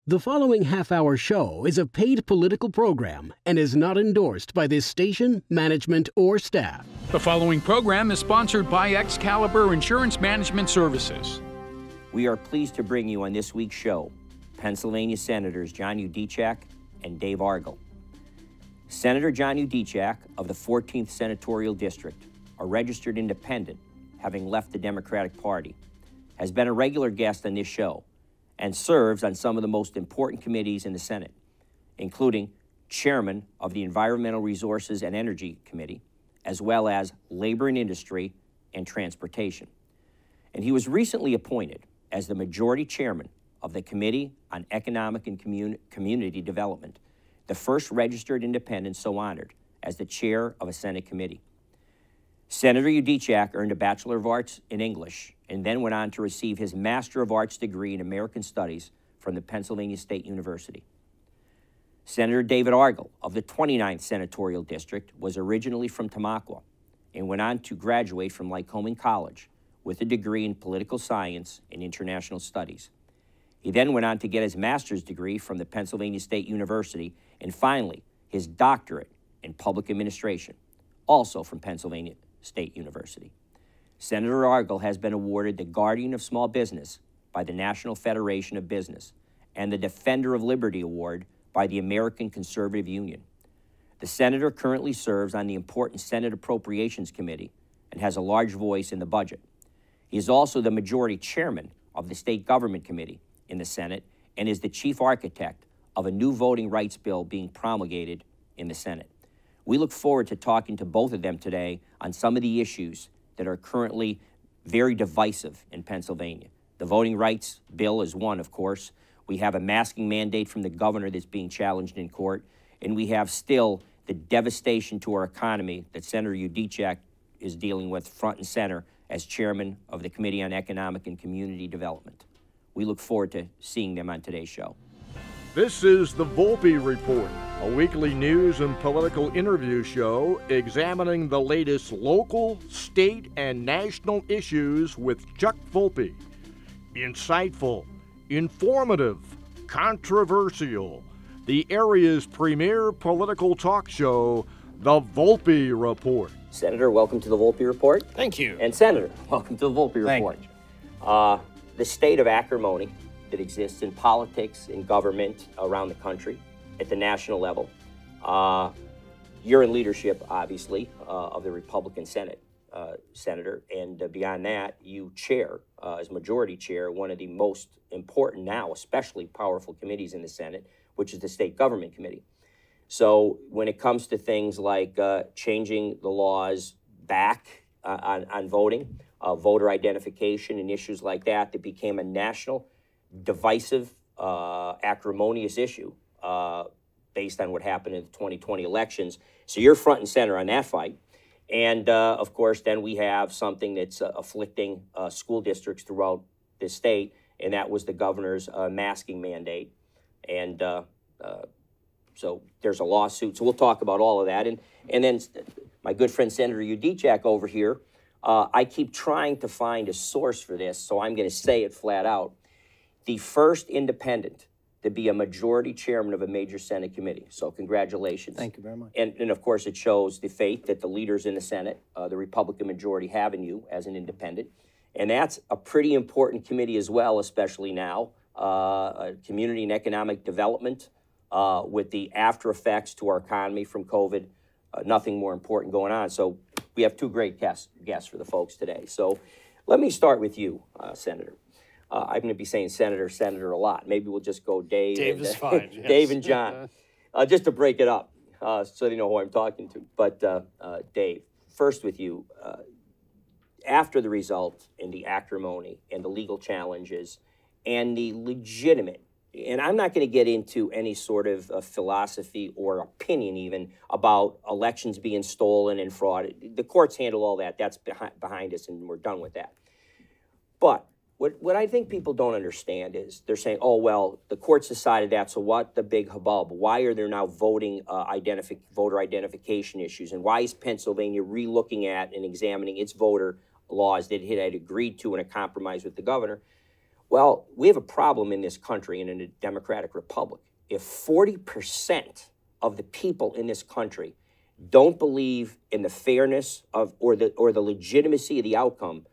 The following half-hour show is a paid political program and is not endorsed by this station, management, or staff. The following program is sponsored by Excalibur Insurance Management Services. We are pleased to bring you on this week's show Pennsylvania Senators John Yudichak and Dave Argall. Senator John Yudichak of the 14th Senatorial District, a registered independent, having left the Democratic Party, has been a regular guest on this show and serves on some of the most important committees in the Senate, including chairman of the Environmental Resources and Energy Committee, as well as Labor and Industry and Transportation. And he was recently appointed as the majority chairman of the Committee on Economic and Community Development, the first registered independent so honored as the chair of a Senate committee. Senator Yudichak earned a Bachelor of Arts in English and then went on to receive his Master of Arts degree in American Studies from the Pennsylvania State University. Senator David Argell of the 29th Senatorial District was originally from Tamaqua and went on to graduate from Lycoming College with a degree in Political Science and International Studies. He then went on to get his master's degree from the Pennsylvania State University and finally his doctorate in Public Administration, also from Pennsylvania State University. Senator Argall has been awarded the Guardian of Small Business by the National Federation of Business and the Defender of Liberty Award by the American Conservative Union. The senator currently serves on the important Senate Appropriations Committee and has a large voice in the budget. He is also the majority chairman of the State Government Committee in the Senate and is the chief architect of a new voting rights bill being promulgated in the Senate. We look forward to talking to both of them today on some of the issues that are currently very divisive in Pennsylvania. The voting rights bill is one, of course. We have a masking mandate from the governor that's being challenged in court, and we have still the devastation to our economy that Senator Yudichak is dealing with front and center as chairman of the Committee on Economic and Community Development. We look forward to seeing them on today's show. This is the Volpe Report, a weekly news and political interview show examining the latest local, state, and national issues with Chuck Volpe. Insightful, informative, controversial, the area's premier political talk show, the Volpe Report. Senator, welcome to the Volpe Report. Thank you. And Senator, welcome to the Volpe Report. Thank you. The state of acrimony that exists in politics, in government around the country, at the national level. You're in leadership, obviously, of the Republican Senate, Senator, and beyond that, you chair, as majority chair, one of the most important now, especially powerful committees in the Senate, which is the State Government Committee. So when it comes to things like changing the laws back on voting, voter identification and issues like that, that became a national divisive, acrimonious issue based on what happened in the 2020 elections. So you're front and center on that fight. And, of course, then we have something that's afflicting school districts throughout the state, and that was the governor's masking mandate. And so there's a lawsuit. So we'll talk about all of that. And then my good friend Senator Yudichak over here, I keep trying to find a source for this, so I'm going to say it flat out. The first independent to be a majority chairman of a major Senate committee. So congratulations. Thank you very much. And of course, it shows the faith that the leaders in the Senate, the Republican majority, have in you as an independent. And that's a pretty important committee as well, especially now. Community and economic development with the after effects to our economy from COVID. Nothing more important going on. So we have two great guests for the folks today. So let me start with you, Senator. I'm going to be saying Senator a lot. Maybe we'll just go Dave. Dave is fine. Yes. Dave and John, just to break it up so they know who I'm talking to. But Dave, first with you. After the result and the acrimony and the legal challenges and the legitimate, and I'm not going to get into any sort of philosophy or opinion even about elections being stolen and fraud. The courts handle all that. That's behind us, and we're done with that. But what I think people don't understand is they're saying, oh, well, the courts decided that, so what the big hubbub? Why are there now voter identification issues? And why is Pennsylvania re-looking at and examining its voter laws that it had agreed to in a compromise with the governor? Well, we have a problem in this country and in a democratic republic. If 40% of the people in this country don't believe in the fairness of or the legitimacy of the outcome,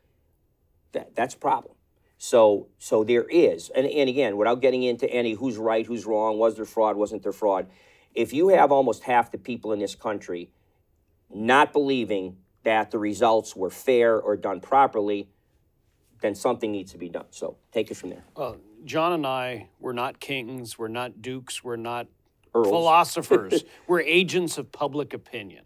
that's a problem. So there is, and again, without getting into any who's right, who's wrong, was there fraud, wasn't there fraud, if you have almost half the people in this country not believing that the results were fair or done properly, then something needs to be done. So take it from there. Well, John and I, we're not kings, we're not dukes, we're not Earls. Philosophers. We're agents of public opinion.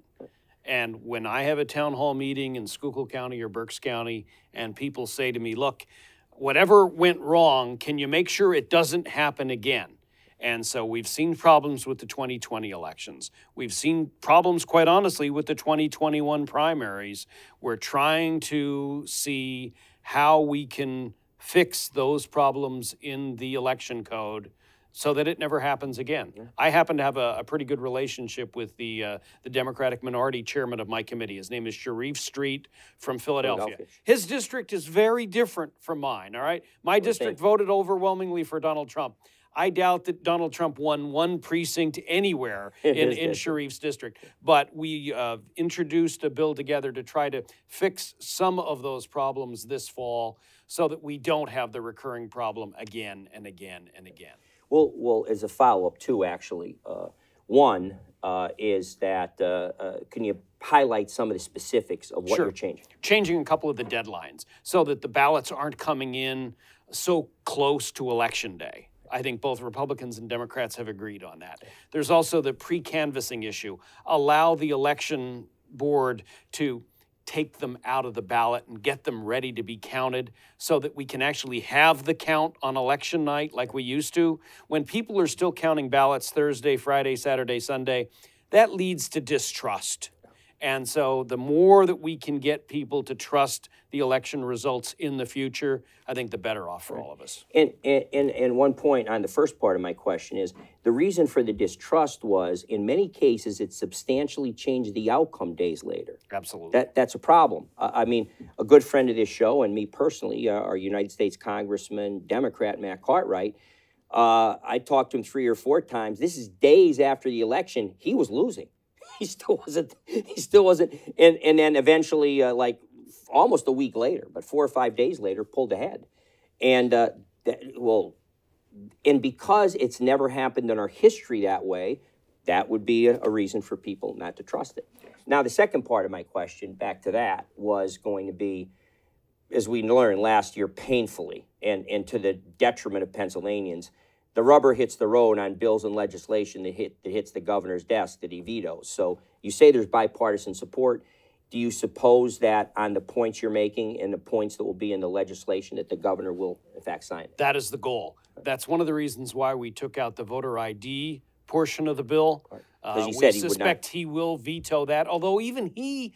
And when I have a town hall meeting in Schuylkill County or Berks County, and people say to me, look, whatever went wrong, can you make sure it doesn't happen again? And so we've seen problems with the 2020 elections. We've seen problems, quite honestly, with the 2021 primaries. We're trying to see how we can fix those problems in the election code so that it never happens again. Yeah. I happen to have a pretty good relationship with the Democratic minority chairman of my committee. His name is Sharif Street from Philadelphia. His district is very different from mine, all right? My district voted overwhelmingly for Donald Trump. I doubt that Donald Trump won one precinct anywhere in Sharif's district. But we introduced a bill together to try to fix some of those problems this fall so that we don't have the recurring problem again and again and again. Well, as a follow-up too, actually, one is that can you highlight some of the specifics of what you're changing? Changing a couple of the deadlines so that the ballots aren't coming in so close to Election Day. I think both Republicans and Democrats have agreed on that. There's also the pre-canvassing issue. Allow the election board to take them out of the ballot and get them ready to be counted so that we can actually have the count on election night like we used to. When people are still counting ballots Thursday, Friday, Saturday, Sunday, that leads to distrust. And so the more that we can get people to trust the election results in the future, I think the better off for all of us. And one point on the first part of my question is the reason for the distrust was in many cases it substantially changed the outcome days later. Absolutely. That's a problem. I mean, a good friend of this show and me personally, our United States Congressman, Democrat Matt Cartwright, I talked to him 3 or 4 times. This is days after the election. He was losing. He still wasn't. And then eventually, like almost a week later, but 4 or 5 days later, pulled ahead. And, and because it's never happened in our history that way, that would be a reason for people not to trust it. Now, the second part of my question, back to that, was going to be, as we learned last year painfully, and to the detriment of Pennsylvanians, the rubber hits the road on bills and legislation that hits the governor's desk that he vetoes. So you say there's bipartisan support. Do you suppose that on the points you're making and the points that will be in the legislation that the governor will, in fact, sign it? That is the goal. That's one of the reasons why we took out the voter ID portion of the bill. Because we said he would suspect not. He will veto that, although even he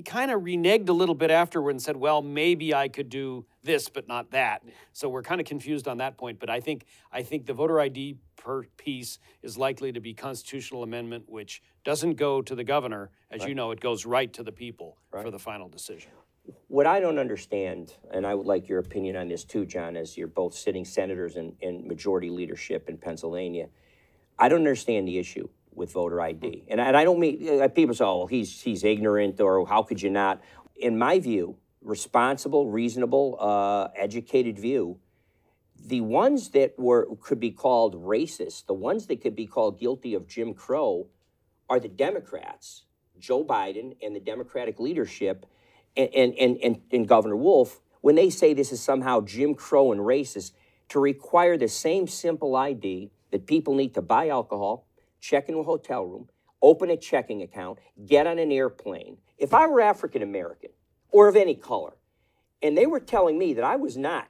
kind of reneged a little bit afterward and said, well, maybe I could do this, but not that. So we're kind of confused on that point. But I think the voter ID piece is likely to be constitutional amendment, which doesn't go to the governor. As you know, it goes right to the people for the final decision. What I don't understand, and I would like your opinion on this too, John, as you're both sitting senators in majority leadership in Pennsylvania, I don't understand the issue with voter ID. And I don't mean, people say, oh, he's ignorant, or how could you not? In my view, responsible, reasonable, educated view, the ones that could be called racist, the ones that could be called guilty of Jim Crow are the Democrats, Joe Biden and the Democratic leadership and Governor Wolf, when they say this is somehow Jim Crow and racist, to require the same simple ID that people need to buy alcohol, check in a hotel room, open a checking account, get on an airplane. If I were African American or of any color, and they were telling me that I was not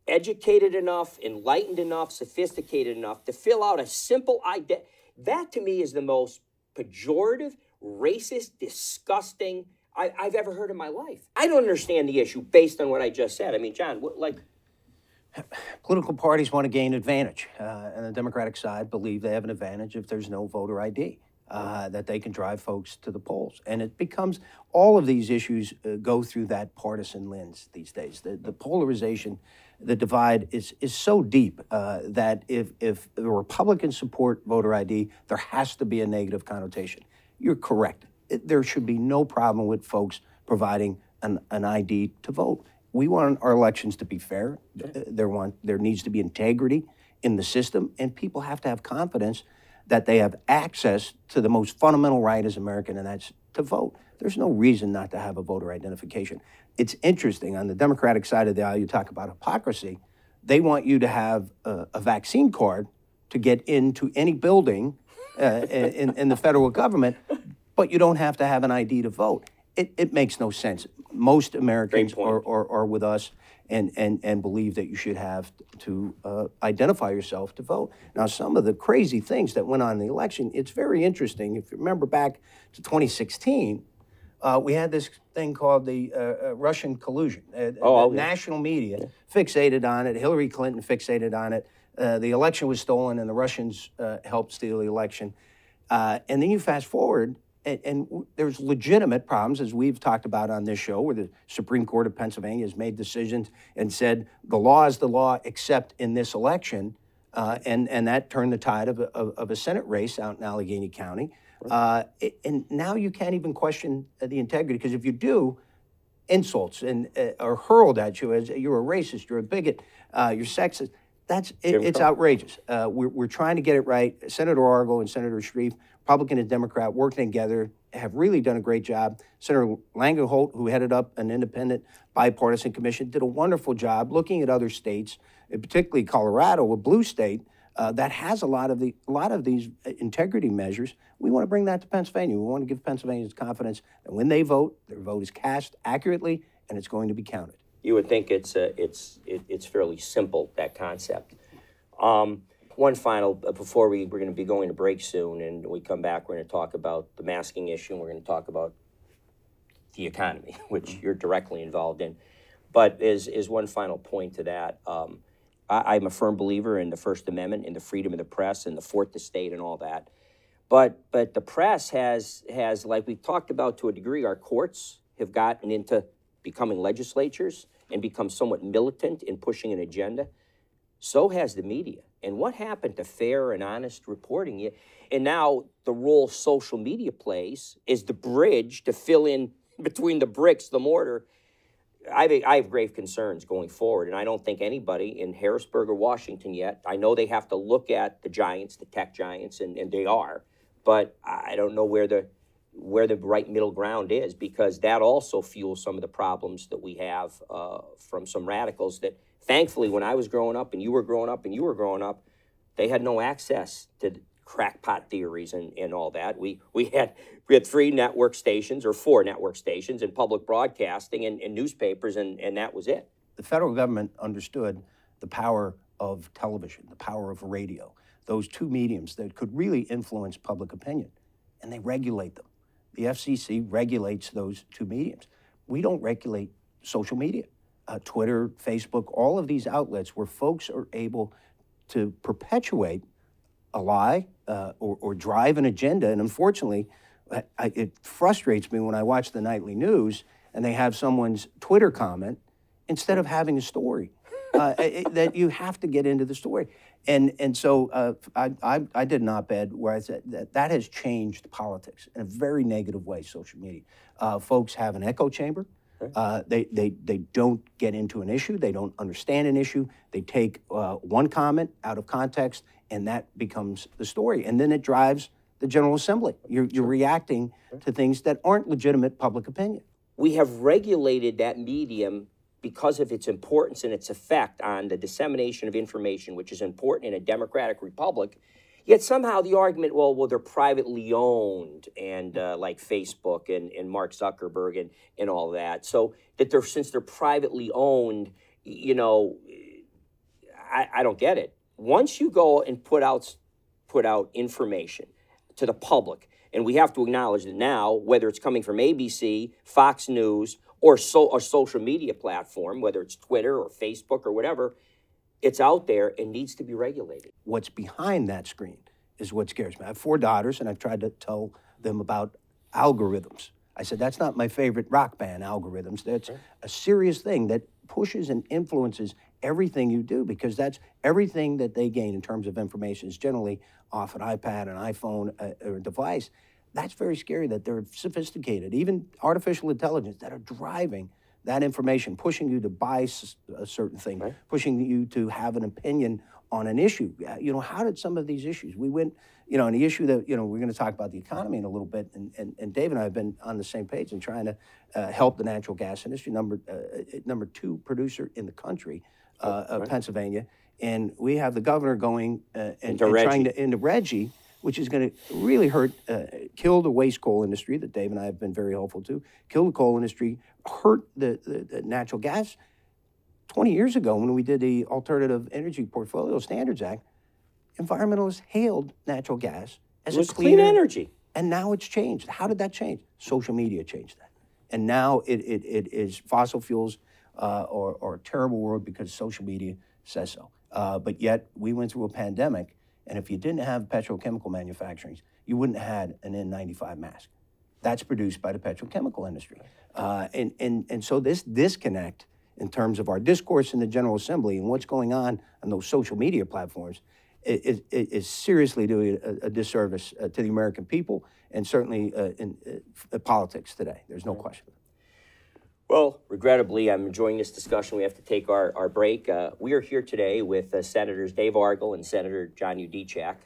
educated enough, enlightened enough, sophisticated enough to fill out a simple ID, that to me is the most pejorative, racist, disgusting I've ever heard in my life. I don't understand the issue based on what I just said. I mean, John, political parties want to gain advantage, and the Democratic side believe they have an advantage if there's no voter ID, that they can drive folks to the polls. And it becomes, all of these issues go through that partisan lens these days. The polarization the divide is so deep that if the Republicans support voter ID, there has to be a negative connotation. You're correct. There should be no problem with folks providing an ID to vote. We want our elections to be fair. There needs to be integrity in the system, and people have to have confidence that they have access to the most fundamental right as American, and that's to vote. There's no reason not to have a voter identification. It's interesting, on the Democratic side of the aisle, you talk about hypocrisy. They want you to have a vaccine card to get into any building in the federal government, but you don't have to have an ID to vote. It makes no sense. Most Americans are with us and believe that you should have to identify yourself to vote. Now, some of the crazy things that went on in the election, it's very interesting. If you remember back to 2016, we had this thing called the Russian collusion. National media fixated on it. Hillary Clinton fixated on it. The election was stolen, and the Russians helped steal the election. And then you fast forward, and there's legitimate problems, as we've talked about on this show, where the Supreme Court of Pennsylvania has made decisions and said the law is the law except in this election, and that turned the tide of a Senate race out in Allegheny County. And now you can't even question the integrity, because if you do, insults are hurled at you as you're a racist, you're a bigot, you're sexist. It's outrageous. We're trying to get it right. Senator Argall and Senator Shreve, Republican and Democrat, working together, have really done a great job. Senator Langenholt, who headed up an independent bipartisan commission, did a wonderful job looking at other states, and particularly Colorado, a blue state, that has a lot of these integrity measures. We want to bring that to Pennsylvania. We want to give Pennsylvanians confidence that when they vote, their vote is cast accurately and it's going to be counted. You would think it's fairly simple, that concept. One final, before we're going to be going to break soon, and we come back, we're going to talk about the masking issue, and we're going to talk about the economy, which you're directly involved in. But is one final point to that. I'm a firm believer in the First Amendment, in the freedom of the press, and the Fourth Estate, and all that. But the press has, like we've talked about to a degree, our courts have gotten into becoming legislatures and become somewhat militant in pushing an agenda. So has the media. And what happened to fair and honest reporting? And now the role social media plays is the bridge to fill in between the bricks, the mortar. I have grave concerns going forward, and I don't think anybody in Harrisburg or Washington yet. I know they have to look at the giants, the tech giants, and they are, but I don't know where the right middle ground is, because that also fuels some of the problems that we have from some radicals that, thankfully, when I was growing up and you were growing up and you were growing up, they had no access to crackpot theories and all that. We had 3 network stations or 4 network stations and public broadcasting and newspapers, and that was it. The federal government understood the power of television, the power of radio, those 2 mediums that could really influence public opinion, and they regulate them. The FCC regulates those 2 mediums. We don't regulate social media. Twitter, Facebook, all of these outlets where folks are able to perpetuate a lie or drive an agenda. And unfortunately, it frustrates me when I watch the nightly news and they have someone's Twitter comment instead of having a story. That you have to get into the story. And so I did an op-ed where I said that has changed politics in a very negative way, social media. Folks have an echo chamber. They don't get into an issue. They don't understand an issue. They take one comment out of context, and that becomes the story. And then it drives the General Assembly. You're reacting to things that aren't legitimate public opinion. We have regulated that medium because of its importance and its effect on the dissemination of information, which is important in a democratic republic. Yet somehow the argument, well, they're privately owned, and like Facebook and Mark Zuckerberg and all that. So that since they're privately owned, you know, I don't get it. Once you go and put out information to the public, and we have to acknowledge that now, whether it's coming from ABC, Fox News, or a social media platform, whether it's Twitter or Facebook or whatever, it's out there and needs to be regulated. What's behind that screen is what scares me. I have 4 daughters, and I've tried to tell them about algorithms. I said, that's not my favorite rock band, algorithms. That's a serious thing that pushes and influences everything you do, because that's everything that they gain in terms of information is generally off an iPad, an iPhone, or a device. That's very scary that they're sophisticated, even artificial intelligence, that are driving that information, pushing you to buy a certain thing, right, pushing you to have an opinion on an issue. You know, how did some of these issues, we went, you know, on the issue that, you know, we're going to talk about the economy in a little bit, and Dave and I have been on the same page in trying to help the natural gas industry, number 2 producer in the country of Pennsylvania, and we have the governor going and trying to into Reggie, which is going to really hurt, kill the waste coal industry that Dave and I have been very hopeful to, kill the coal industry, hurt the natural gas. 20 years ago, when we did the Alternative Energy Portfolio Standards Act, environmentalists hailed natural gas as a clean energy. And now it's changed. How did that change? Social media changed that. And now it is fossil fuels or a terrible world because social media says so. But yet, we went through a pandemic, and if you didn't have petrochemical manufacturing, you wouldn't have had an N95 mask. That's produced by the petrochemical industry. And so this disconnect in terms of our discourse in the General Assembly and what's going on those social media platforms is seriously doing a disservice to the American people, and certainly in politics today. There's no question. Well, regrettably, I'm enjoying this discussion. We have to take our break. We are here today with Senators Dave Argall and Senator John Yudichak,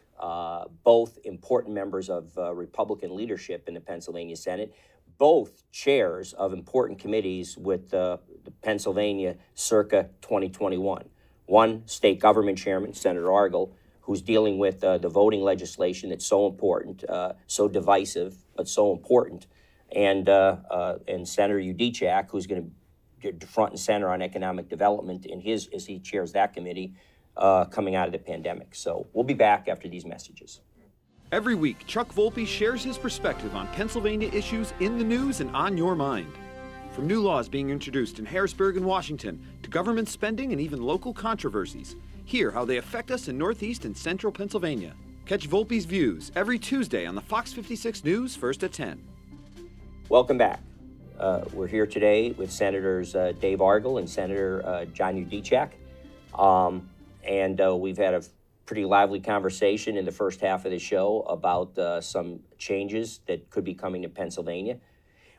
both important members of Republican leadership in the Pennsylvania Senate, both chairs of important committees with the Pennsylvania circa 2021. One state government chairman, Senator Argall, who's dealing with the voting legislation that's so important, so divisive, but so important. And Senator Yudichak, who's going to get front and center on economic development as he chairs that committee coming out of the pandemic. So we'll be back after these messages. Every week, Chuck Volpe shares his perspective on Pennsylvania issues in the news and on your mind. From new laws being introduced in Harrisburg and Washington to government spending and even local controversies, hear how they affect us in Northeast and Central Pennsylvania. Catch Volpe's views every Tuesday on the Fox 56 News, first at 10. Welcome back. We're here today with Senators Dave Argall and Senator John Yudichak. And we've had a pretty lively conversation in the first half of the show about some changes that could be coming to Pennsylvania.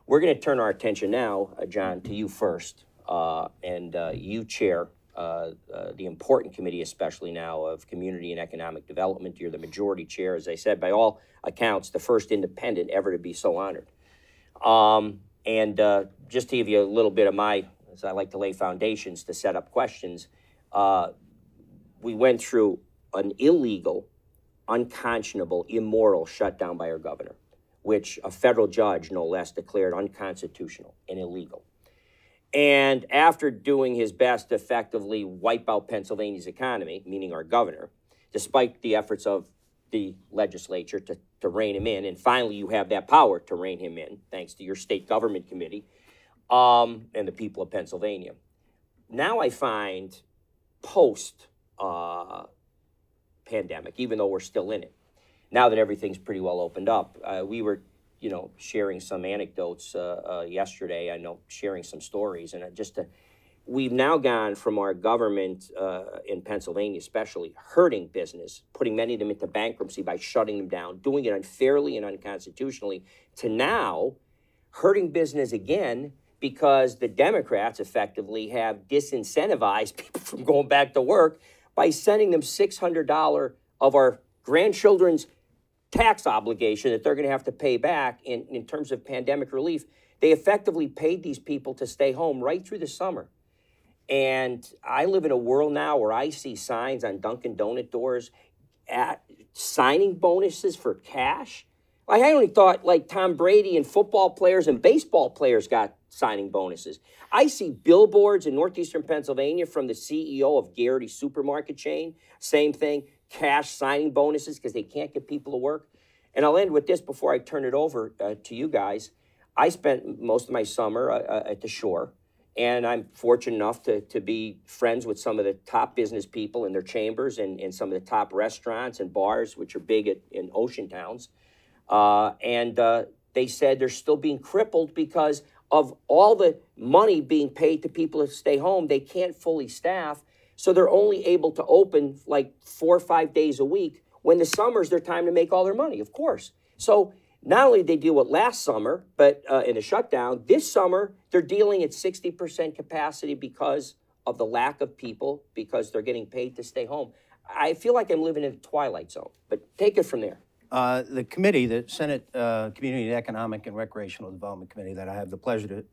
We're going to turn our attention now, John, to you first. And you chair the important committee, especially now, of Community and Economic Development. You're the majority chair, as I said, by all accounts, the first independent ever to be so honored. And just to give you a little bit of my, as I like to lay foundations to set up questions, we went through an illegal, unconscionable, immoral shutdown by our governor, which a federal judge, no less, declared unconstitutional and illegal. And after doing his best to effectively wipe out Pennsylvania's economy, meaning our governor, despite the efforts of the legislature to rein him in, and finally you have that power to rein him in, thanks to your state government committee and the people of Pennsylvania. Now I find post-pandemic, even though we're still in it, now that everything's pretty well opened up, we were, sharing some anecdotes yesterday. I know, sharing some stories, and we've now gone from our government in Pennsylvania, especially hurting business, putting many of them into bankruptcy by shutting them down, doing it unfairly and unconstitutionally, to now hurting business again because the Democrats effectively have disincentivized people from going back to work by sending them $600 of our grandchildren's tax obligation that they're going to have to pay back in terms of pandemic relief. They effectively paid these people to stay home right through the summer. And I live in a world now where I see signs on Dunkin' Donut doors at signing bonuses for cash. Like, I only thought like Tom Brady and football players and baseball players got signing bonuses. I see billboards in northeastern Pennsylvania from the CEO of Garrity's supermarket chain. Same thing, cash signing bonuses because they can't get people to work. And I'll end with this before I turn it over to you guys. I spent most of my summer at the shore. And I'm fortunate enough to be friends with some of the top business people in their chambers and some of the top restaurants and bars, which are big in ocean towns. And they said they're still being crippled because of all the money being paid to people to stay home, they can't fully staff. So they're only able to open like 4 or 5 days a week. When the summer's their time to make all their money, of course. So not only did they deal with last summer, but in a shutdown, this summer, they're dealing at 60% capacity because of the lack of people, because they're getting paid to stay home. I feel like I'm living in the twilight zone, but take it from there. The committee, the Senate Community Economic and Recreational Development Committee that I have the pleasure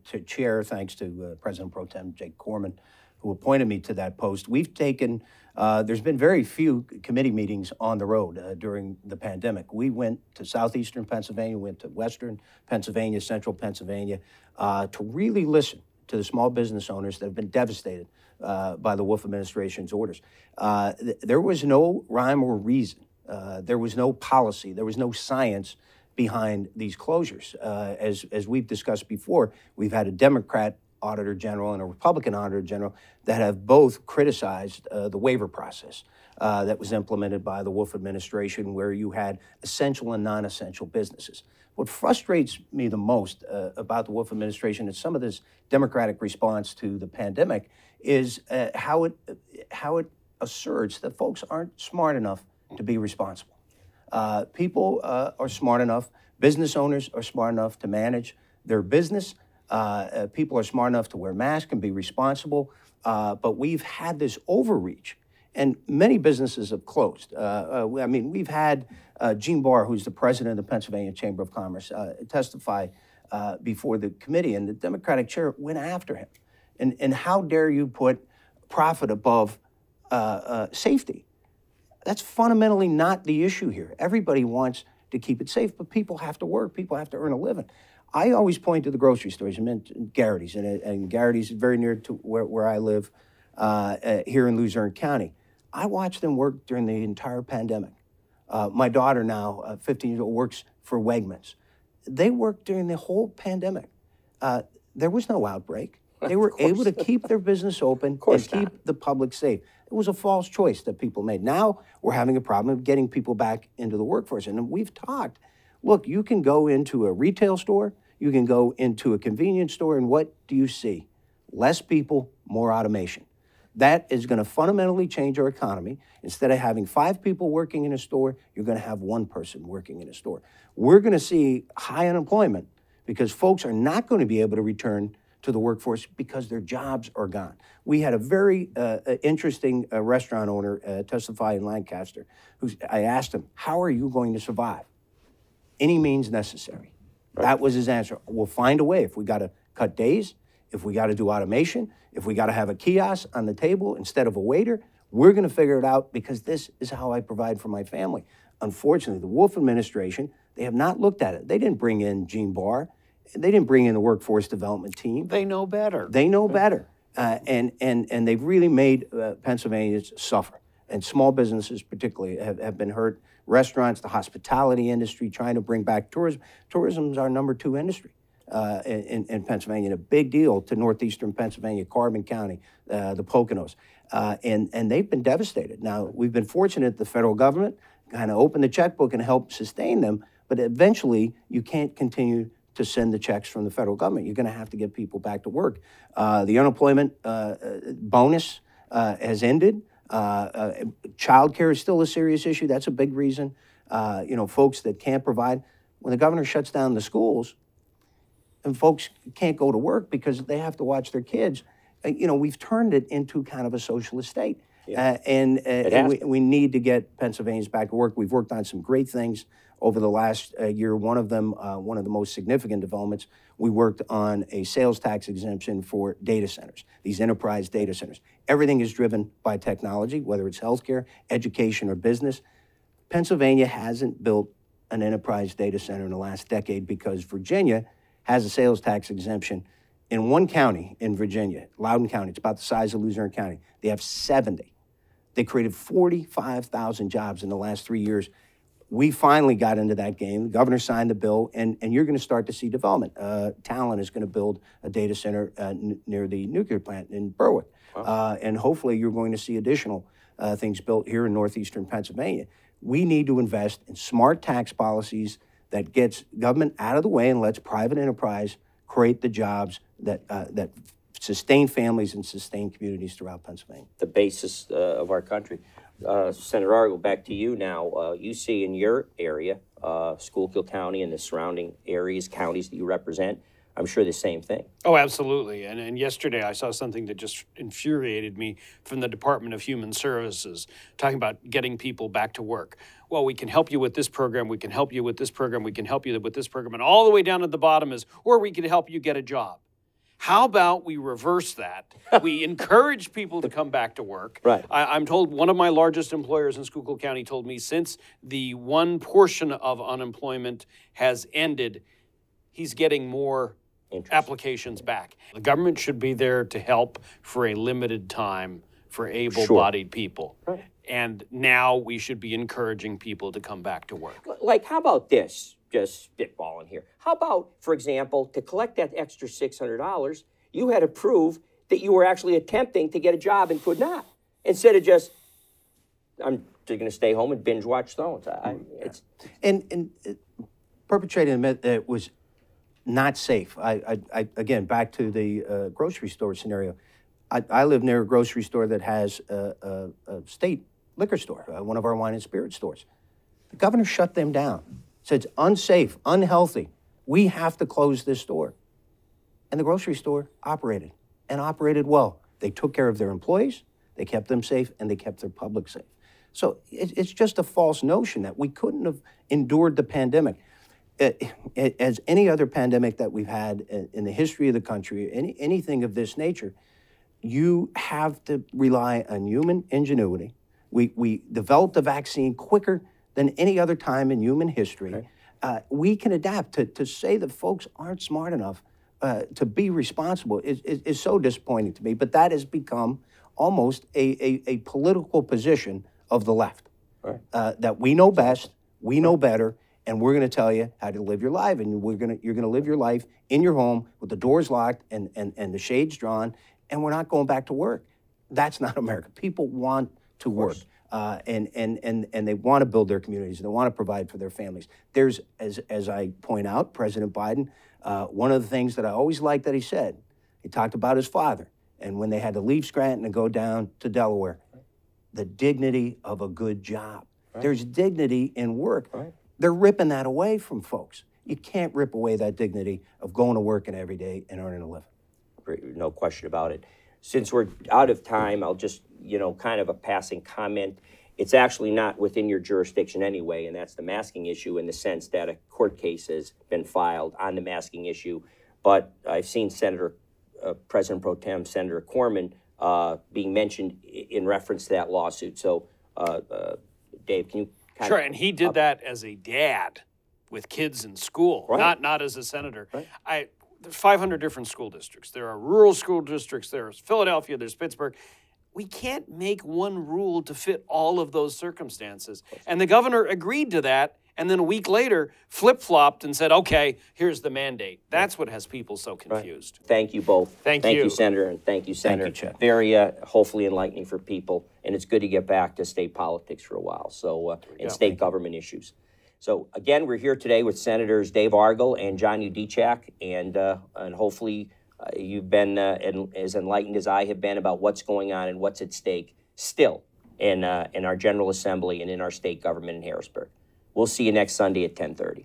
to chair, thanks to President Pro Tem Jake Corman, who appointed me to that post. We've taken, there's been very few committee meetings on the road during the pandemic. We went to southeastern Pennsylvania, went to western Pennsylvania, central Pennsylvania, to really listen to the small business owners that have been devastated by the Wolf administration's orders. There was no rhyme or reason. There was no policy. There was no science behind these closures. As we've discussed before, we've had a Democrat Auditor General and a Republican Auditor General that have both criticized the waiver process that was implemented by the Wolf administration, where you had essential and non-essential businesses. What frustrates me the most about the Wolf administration and some of this Democratic response to the pandemic is how it asserts that folks aren't smart enough to be responsible. People are smart enough, business owners are smart enough to manage their business. People are smart enough to wear masks and be responsible, but we've had this overreach, and many businesses have closed. I mean, we've had Gene Barr, who's the president of the Pennsylvania Chamber of Commerce, testify before the committee, and the Democratic chair went after him. And how dare you put profit above safety? That's fundamentally not the issue here. Everybody wants to keep it safe, but people have to work. People have to earn a living. I always point to the grocery stores. I meant Garrity's, and Garrity's is very near to where I live here in Luzerne County. I watched them work during the entire pandemic. My daughter now, 15 years old, works for Wegmans. They worked during the whole pandemic. There was no outbreak. They were able to keep their business open and keep the public safe. It was a false choice that people made. Now we're having a problem of getting people back into the workforce. And we've talked, look, you can go into a retail store, you can go into a convenience store, and what do you see? Less people, more automation. That is going to fundamentally change our economy. Instead of having 5 people working in a store, you're going to have 1 person working in a store. We're going to see high unemployment because folks are not going to be able to return to the workforce because their jobs are gone. We had a very interesting restaurant owner testify in Lancaster. I asked him, how are you going to survive? Any means necessary. Right. That was his answer. We'll find a way. If we got to cut days, if we got to do automation, if we got to have a kiosk on the table instead of a waiter, we're going to figure it out because this is how I provide for my family. Unfortunately, the Wolf administration, they have not looked at it. They didn't bring in Gene Barr. They didn't bring in the workforce development team. They know better. They know better. And they've really made Pennsylvanians suffer. And small businesses particularly have been hurt. Restaurants, the hospitality industry, trying to bring back tourism. Tourism is our #2 industry in Pennsylvania, and a big deal to northeastern Pennsylvania, Carbon County, the Poconos. And they've been devastated. Now, we've been fortunate the federal government kind of opened the checkbook and helped sustain them, but eventually you can't continue to send the checks from the federal government. You're going to have to get people back to work. The unemployment bonus has ended. Child care is still a serious issue. That's a big reason. Folks that can't provide. When the governor shuts down the schools and folks can't go to work because they have to watch their kids, we've turned it into kind of a socialist state. Yeah. We need to get Pennsylvanians back to work. We've worked on some great things over the last year. One of them, one of the most significant developments, we worked on a sales tax exemption for data centers, these enterprise data centers. Everything is driven by technology, whether it's healthcare, education, or business. Pennsylvania hasn't built an enterprise data center in the last decade because Virginia has a sales tax exemption. In one county in Virginia, Loudoun County, it's about the size of Luzerne County, they have 70. They created 45,000 jobs in the last 3 years. We finally got into that game. The governor signed the bill, and you're going to start to see development. Talon is going to build a data center near the nuclear plant in Berwick. Wow. And hopefully you're going to see additional things built here in northeastern Pennsylvania. We need to invest in smart tax policies that gets government out of the way and lets private enterprise create the jobs that sustain families and sustain communities throughout Pennsylvania. The basis of our country. Senator Argall, back to you now. You see in your area, Schuylkill County and the surrounding areas, counties that you represent, I'm sure the same thing. Oh, absolutely. And yesterday I saw something that just infuriated me from the Department of Human Services, talking about getting people back to work. Well, we can help you with this program, we can help you with this program, we can help you with this program, and all the way down at the bottom is, or we can help you get a job. How about we reverse that? We encourage people to come back to work. Right. I'm told one of my largest employers in Schuylkill County told me since the one portion of unemployment has ended, he's getting more applications back. The government should be there to help for a limited time for able-bodied people. Right. And now we should be encouraging people to come back to work. Like, how about this? Just spitballing here. How about, for example, to collect that extra $600, you had to prove that you were actually attempting to get a job and could not, instead of just, I'm just going to stay home and binge watch Thrones. And perpetrating it was not safe. I again, back to the grocery store scenario. I live near a grocery store that has a state liquor store, one of our wine and spirit stores. The governor shut them down. Said it's unsafe, unhealthy. We have to close this store. And the grocery store operated, and operated well. They took care of their employees, they kept them safe, and they kept their public safe. So it's just a false notion that we couldn't have endured the pandemic. As any other pandemic that we've had in the history of the country, anything of this nature, you have to rely on human ingenuity. We developed the vaccine quicker than any other time in human history. Right. We can adapt. To say that folks aren't smart enough to be responsible is so disappointing to me, but that has become almost a political position of the left. Right. That we know best, we know better, and we're going to tell you how to live your life, and you're going to live your life in your home with the doors locked and the shades drawn, and we're not going back to work. That's not America. People want to work. And they want to build their communities, and they want to provide for their families. There's, as I point out, President Biden, one of the things that I always liked that he said, he talked about his father, and when they had to leave Scranton and go down to Delaware, the dignity of a good job. Right. There's dignity in work. Right. They're ripping that away from folks. You can't rip away that dignity of going to work every day and earning a living. No question about it. Since we're out of time, I'll just, kind of a passing comment. It's actually not within your jurisdiction anyway, and that's the masking issue, in the sense that a court case has been filed on the masking issue. But I've seen President Pro Tem Senator Corman being mentioned in reference to that lawsuit. So, Dave, can you Sure, and he did that as a dad with kids in school, right. not as a senator. Right. There's 500 different school districts. There are rural school districts. There's Philadelphia. There's Pittsburgh. We can't make one rule to fit all of those circumstances. And the governor agreed to that, and then a week later flip-flopped and said, okay, here's the mandate. That's what has people so confused. Right. Thank you both. Thank you. Thank you, Senator, and thank you, Senator. Thank you, Chad. Very, hopefully enlightening for people, and it's good to get back to state politics for a while, and state government issues. So, again, we're here today with Senators Dave Argall and John Yudichak, and hopefully you've been as enlightened as I have been about what's going on and what's at stake still in our General Assembly and in our state government in Harrisburg. We'll see you next Sunday at 10:30.